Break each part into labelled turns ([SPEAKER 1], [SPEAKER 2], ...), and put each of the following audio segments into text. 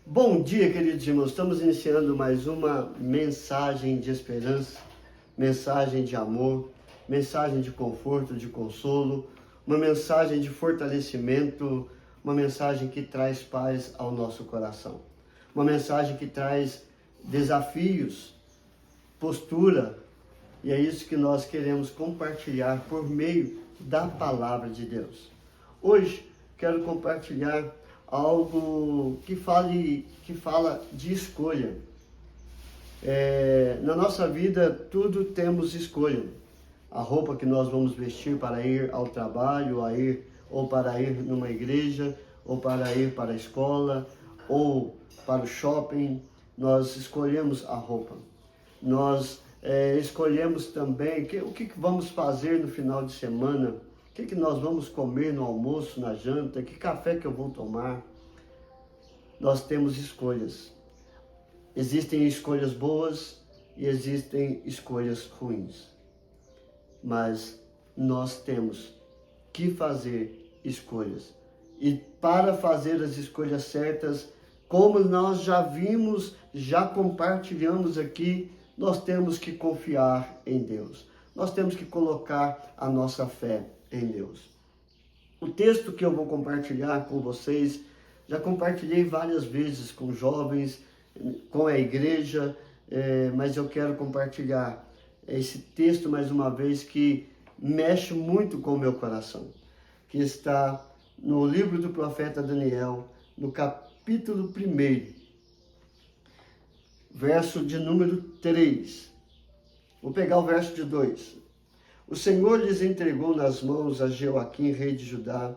[SPEAKER 1] Bom dia, queridos irmãos. Estamos iniciando mais uma mensagem de esperança, mensagem de amor, mensagem de conforto, de consolo, uma mensagem de fortalecimento, uma mensagem que traz paz ao nosso coração, uma mensagem que traz desafios, postura, e é isso que nós queremos compartilhar por meio da palavra de Deus. Hoje quero compartilhar algo que fala de escolha. Na nossa vida, tudo temos escolha. A roupa que nós vamos vestir para ir ao trabalho, ou para ir numa igreja, ou para ir para a escola, ou para o shopping, nós escolhemos a roupa. Nós escolhemos também o que vamos fazer no final de semana, o que nós vamos comer no almoço, na janta, que café que eu vou tomar. Nós temos escolhas. Existem escolhas boas e existem escolhas ruins. Mas nós temos que fazer escolhas. E para fazer as escolhas certas, como nós já vimos, já compartilhamos aqui, nós temos que confiar em Deus. Nós temos que colocar a nossa fé em Deus. O texto que eu vou compartilhar com vocês, já compartilhei várias vezes com jovens, com a igreja, mas eu quero compartilhar esse texto mais uma vez que mexe muito com o meu coração, que está no livro do profeta Daniel, no capítulo 1, verso de número 3. Vou pegar o verso de 2. O Senhor lhes entregou nas mãos a Jeoaquim, rei de Judá,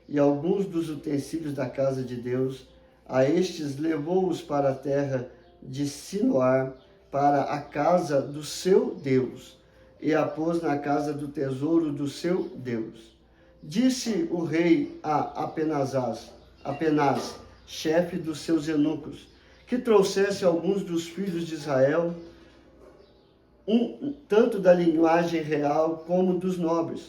[SPEAKER 1] e alguns dos utensílios da casa de Deus. A estes levou-os para a terra de Sinoar, para a casa do seu Deus, e a pôs na casa do tesouro do seu Deus. Disse o rei a Apenaz, chefe dos seus eunucos, que trouxesse alguns dos filhos de Israel, tanto da linhagem real como dos nobres,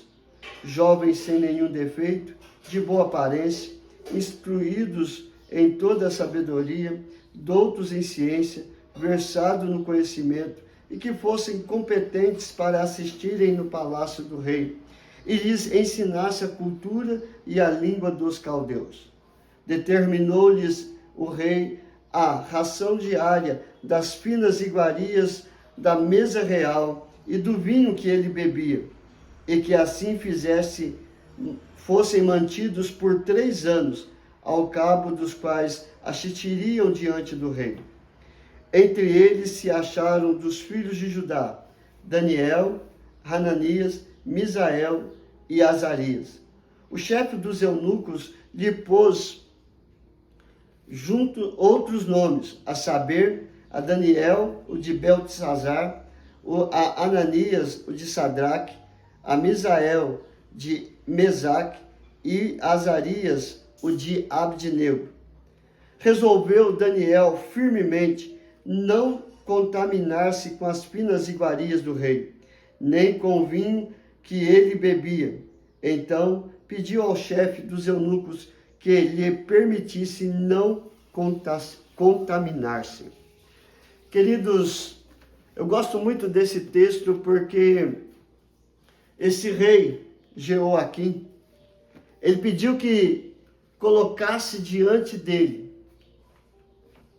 [SPEAKER 1] jovens sem nenhum defeito, de boa aparência, instruídos em toda a sabedoria, doutos em ciência, versados no conhecimento, e que fossem competentes para assistirem no palácio do rei, e lhes ensinasse a cultura e a língua dos caldeus. Determinou-lhes o rei a ração diária das finas iguarias da mesa real e do vinho que ele bebia, e que assim fossem mantidos por 3 anos, ao cabo dos quais assistiriam diante do rei. Entre eles se acharam dos filhos de Judá, Daniel, Hananias, Misael e Azarias. O chefe dos eunucos lhe pôs junto outros nomes, a saber, a Daniel, o de Beltesazar, a Ananias, o de Sadraque, a Misael, de Mesaque, e Azarias, o de Abdnego. Resolveu Daniel firmemente não contaminar-se com as finas iguarias do rei, nem com o vinho que ele bebia. Então pediu ao chefe dos eunucos que lhe permitisse não contaminar-se. Queridos, eu gosto muito desse texto porque esse rei Jeoaquim, ele pediu que colocasse diante dele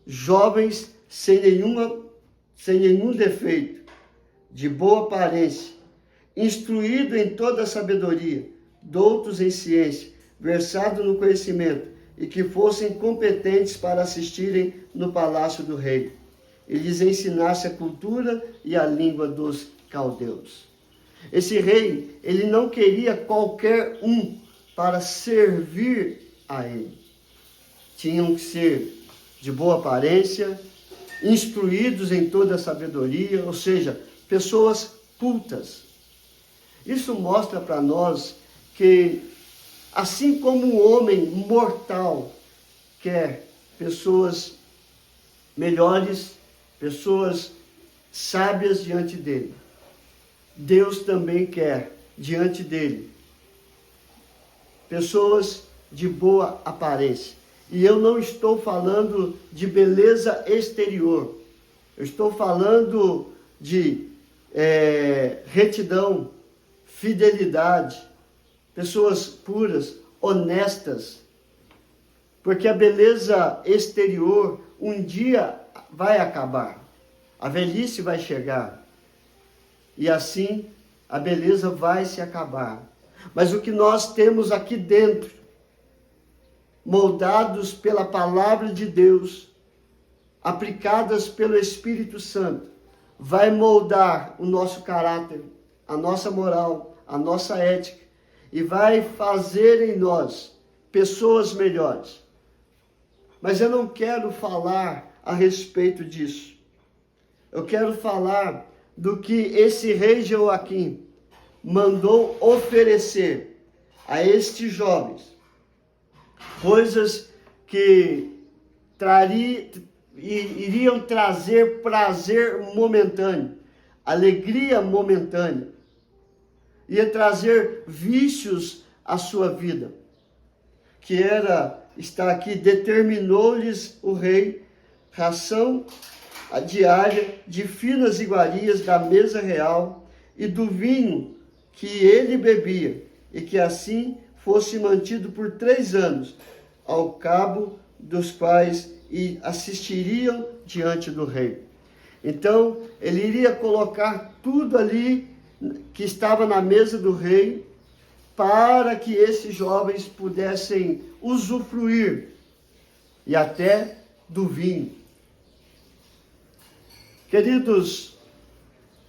[SPEAKER 1] jovens sem nenhum defeito, de boa aparência, instruído em toda a sabedoria, doutos em ciência, versado no conhecimento, e que fossem competentes para assistirem no palácio do rei, e lhes ensinasse a cultura e a língua dos caldeus. Esse rei, ele não queria qualquer um para servir a ele. Tinham que ser de boa aparência, instruídos em toda a sabedoria, ou seja, pessoas cultas. Isso mostra para nós que, assim como um homem mortal quer pessoas melhores, pessoas sábias diante dele, Deus também quer diante dele pessoas de boa aparência, E eu não estou falando de beleza exterior. Eu estou falando de retidão, fidelidade, pessoas puras, honestas. Porque a beleza exterior um dia vai acabar. A velhice vai chegar. E assim a beleza vai se acabar. Mas o que nós temos aqui dentro, moldados pela palavra de Deus, aplicadas pelo Espírito Santo, vai moldar o nosso caráter, a nossa moral, a nossa ética, e vai fazer em nós pessoas melhores. Mas eu não quero falar a respeito disso. Eu quero falar do que esse rei Jeoaquim mandou oferecer a estes jovens, coisas que iriam trazer prazer momentâneo, alegria momentânea, ia trazer vícios à sua vida, que está aqui, determinou-lhes o rei ração diária de finas iguarias da mesa real e do vinho que ele bebia, e que assim fosse mantido por 3 anos, ao cabo dos quais assistiriam diante do rei. Então, ele iria colocar tudo ali que estava na mesa do rei, para que esses jovens pudessem usufruir, e até do vinho. Queridos,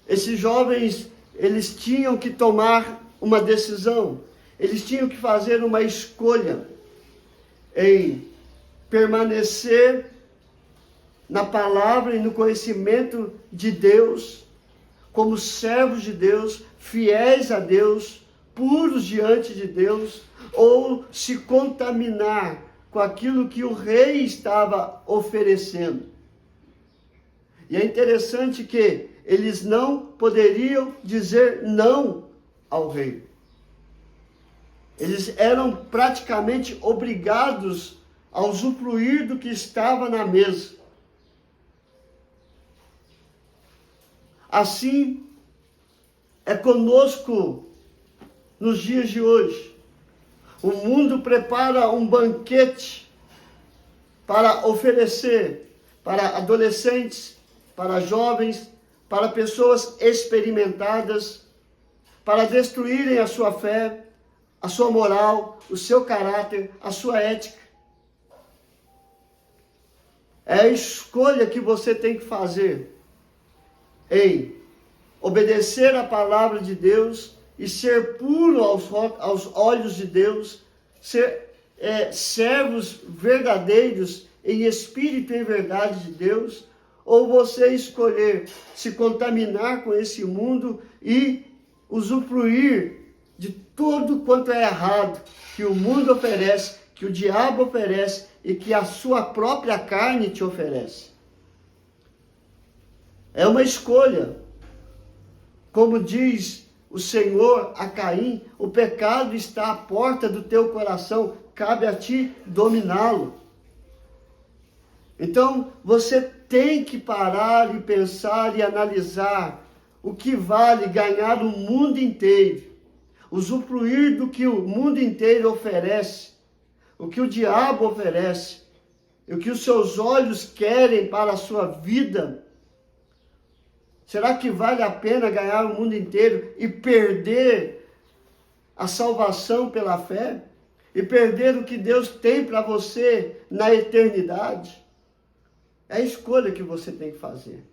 [SPEAKER 1] esses jovens, eles tinham que tomar uma decisão, eles tinham que fazer uma escolha em permanecer na palavra e no conhecimento de Deus, como servos de Deus, fiéis a Deus, puros diante de Deus, ou se contaminar com aquilo que o rei estava oferecendo. E é interessante que eles não poderiam dizer não ao rei. Eles eram praticamente obrigados a usufruir do que estava na mesa. Assim é conosco nos dias de hoje. O mundo prepara um banquete para oferecer para adolescentes, para jovens, para pessoas experimentadas, para destruírem a sua fé, a sua moral, o seu caráter, a sua ética. É a escolha que você tem que fazer em obedecer a palavra de Deus e ser puro aos olhos de Deus, ser servos verdadeiros em espírito e em verdade de Deus, ou você escolher se contaminar com esse mundo e usufruir de tudo quanto é errado que o mundo oferece, que o diabo oferece e que a sua própria carne te oferece. É uma escolha. Como diz o Senhor a Caim, o pecado está à porta do teu coração, cabe a ti dominá-lo. Então, você tem que parar e pensar e analisar o que vale ganhar o mundo inteiro, usufruir do que o mundo inteiro oferece, o que o diabo oferece, o que os seus olhos querem para a sua vida. Será que vale a pena ganhar o mundo inteiro e perder a salvação pela fé? E perder o que Deus tem para você na eternidade? É a escolha que você tem que fazer.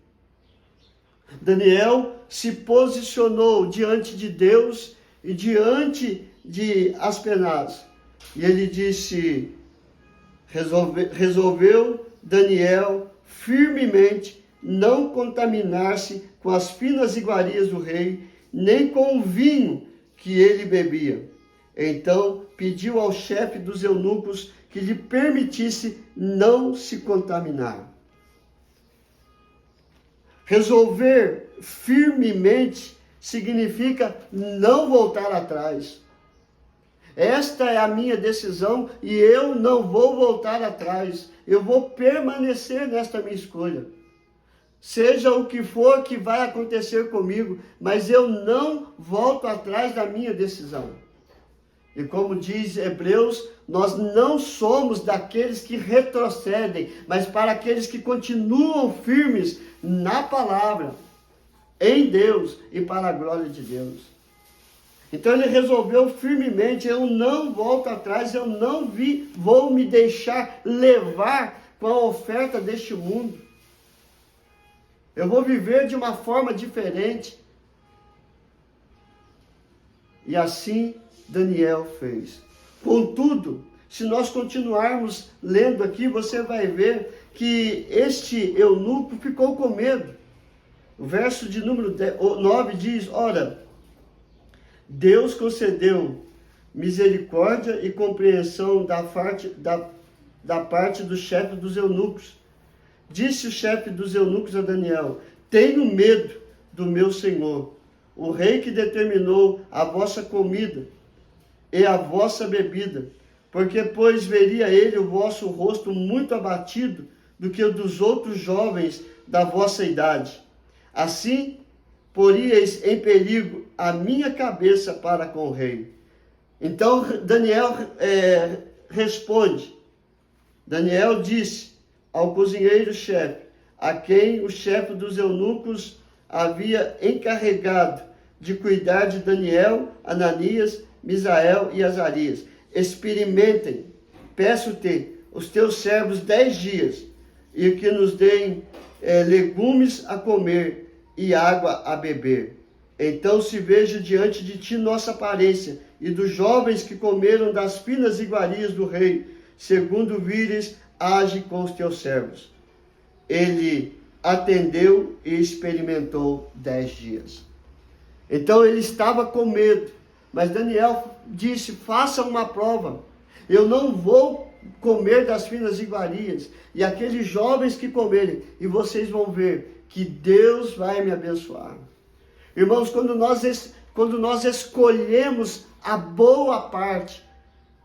[SPEAKER 1] Daniel se posicionou diante de Deus e diante de Aspenaz. E ele disse, resolveu Daniel firmemente não contaminar-se com as finas iguarias do rei, nem com o vinho que ele bebia. Então pediu ao chefe dos eunucos que lhe permitisse não se contaminar. Resolver firmemente significa não voltar atrás. Esta é a minha decisão e eu não vou voltar atrás. Eu vou permanecer nesta minha escolha. Seja o que for que vai acontecer comigo, mas eu não volto atrás da minha decisão. E como diz Hebreus, nós não somos daqueles que retrocedem, mas para aqueles que continuam firmes na palavra, em Deus e para a glória de Deus. Então ele resolveu firmemente: eu não volto atrás, eu não vou me deixar levar com a oferta deste mundo. Eu vou viver de uma forma diferente. E assim Daniel fez. Contudo, se nós continuarmos lendo aqui, você vai ver que este eunuco ficou com medo. O verso de número 9 diz: ora, Deus concedeu misericórdia e compreensão da parte do chefe dos eunucos. Disse o chefe dos eunucos a Daniel: tenho medo do meu senhor, o rei que determinou a vossa comida e a vossa bebida, porque pois veria ele o vosso rosto muito abatido do que o dos outros jovens da vossa idade. Assim, poríeis em perigo a minha cabeça para com o rei. Então Daniel responde. Daniel disse ao cozinheiro-chefe, a quem o chefe dos eunucos havia encarregado de cuidar de Daniel, Ananias, Misael e Azarias: experimentem, peço-te, os teus servos 10 dias, e que nos deem legumes a comer e água a beber. Então se veja diante de ti nossa aparência, e dos jovens que comeram das finas iguarias do rei, segundo vires, age com os teus servos. Ele atendeu e experimentou 10 dias. Então ele estava com medo, mas Daniel disse: faça uma prova, eu não vou comer das finas iguarias, e aqueles jovens que comerem, e vocês vão ver que Deus vai me abençoar. Irmãos, quando nós escolhemos a boa parte,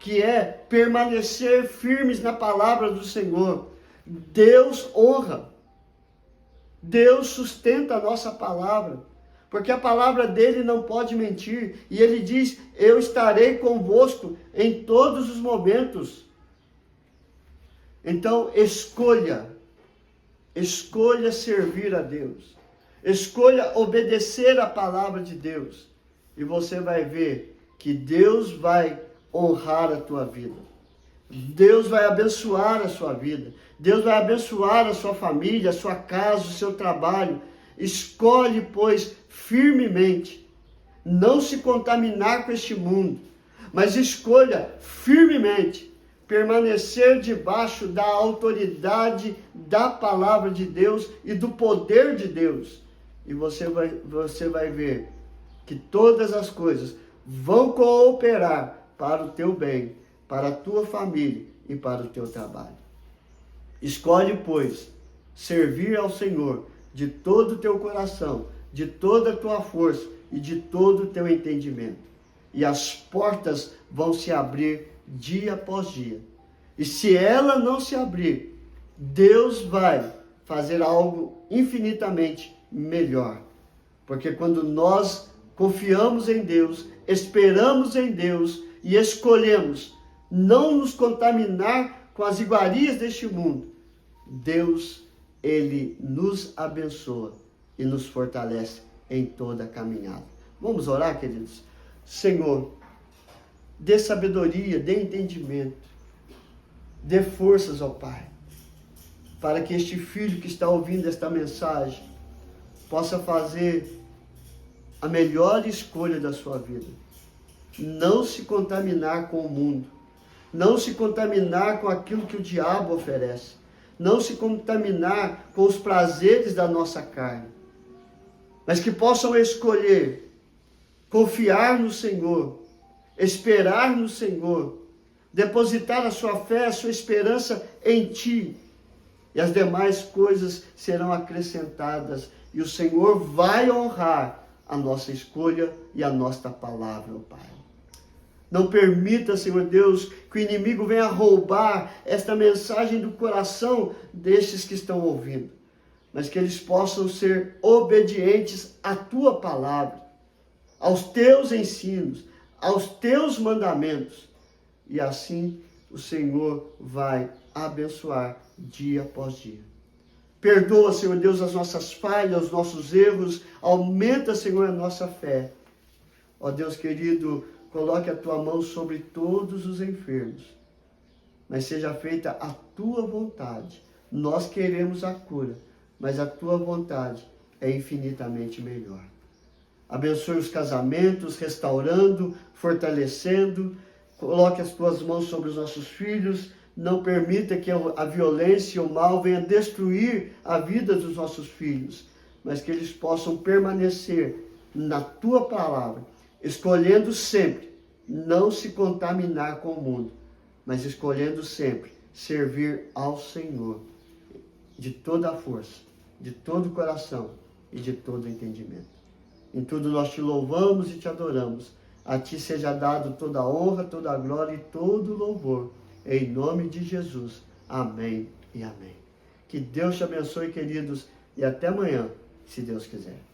[SPEAKER 1] que é permanecer firmes na palavra do Senhor, Deus honra, Deus sustenta a nossa palavra, porque a palavra dele não pode mentir, e ele diz: eu estarei convosco em todos os momentos. Então escolha servir a Deus, escolha obedecer a palavra de Deus, e você vai ver que Deus vai honrar a tua vida. Deus vai abençoar a sua vida. Deus vai abençoar a sua família, a sua casa, o seu trabalho. Escolhe, pois, firmemente não se contaminar com este mundo, mas escolha firmemente permanecer debaixo da autoridade da palavra de Deus e do poder de Deus. E você vai ver que todas as coisas vão cooperar para o teu bem, para a tua família e para o teu trabalho. Escolhe, pois, servir ao Senhor de todo o teu coração, de toda a tua força e de todo o teu entendimento. E as portas vão se abrir dia após dia. E se ela não se abrir, Deus vai fazer algo infinitamente melhor. Porque quando nós confiamos em Deus, esperamos em Deus e escolhemos não nos contaminar com as iguarias deste mundo, Deus, ele nos abençoa e nos fortalece em toda a caminhada. Vamos orar, queridos? Senhor, dê sabedoria, dê entendimento, dê forças ao Pai, para que este filho que está ouvindo esta mensagem possa fazer a melhor escolha da sua vida. Não se contaminar com o mundo, não se contaminar com aquilo que o diabo oferece, não se contaminar com os prazeres da nossa carne, mas que possam escolher confiar no Senhor, esperar no Senhor, depositar a sua fé, a sua esperança em Ti, e as demais coisas serão acrescentadas, e o Senhor vai honrar a nossa escolha e a nossa palavra, Pai. Não permita, Senhor Deus, que o inimigo venha roubar esta mensagem do coração destes que estão ouvindo, mas que eles possam ser obedientes à tua palavra, aos teus ensinos, aos teus mandamentos. E assim o Senhor vai abençoar dia após dia. Perdoa, Senhor Deus, as nossas falhas, os nossos erros. Aumenta, Senhor, a nossa fé. Ó Deus querido, coloque a tua mão sobre todos os enfermos. Mas seja feita a tua vontade. Nós queremos a cura, mas a tua vontade é infinitamente melhor. Abençoe os casamentos, restaurando, fortalecendo. Coloque as tuas mãos sobre os nossos filhos. Não permita que a violência e o mal venha destruir a vida dos nossos filhos, mas que eles possam permanecer na tua palavra, escolhendo sempre não se contaminar com o mundo, mas escolhendo sempre servir ao Senhor de toda a força, de todo o coração e de todo o entendimento. Em tudo nós te louvamos e te adoramos. A ti seja dado toda a honra, toda a glória e todo o louvor. Em nome de Jesus. Amém e amém. Que Deus te abençoe, queridos, e até amanhã, se Deus quiser.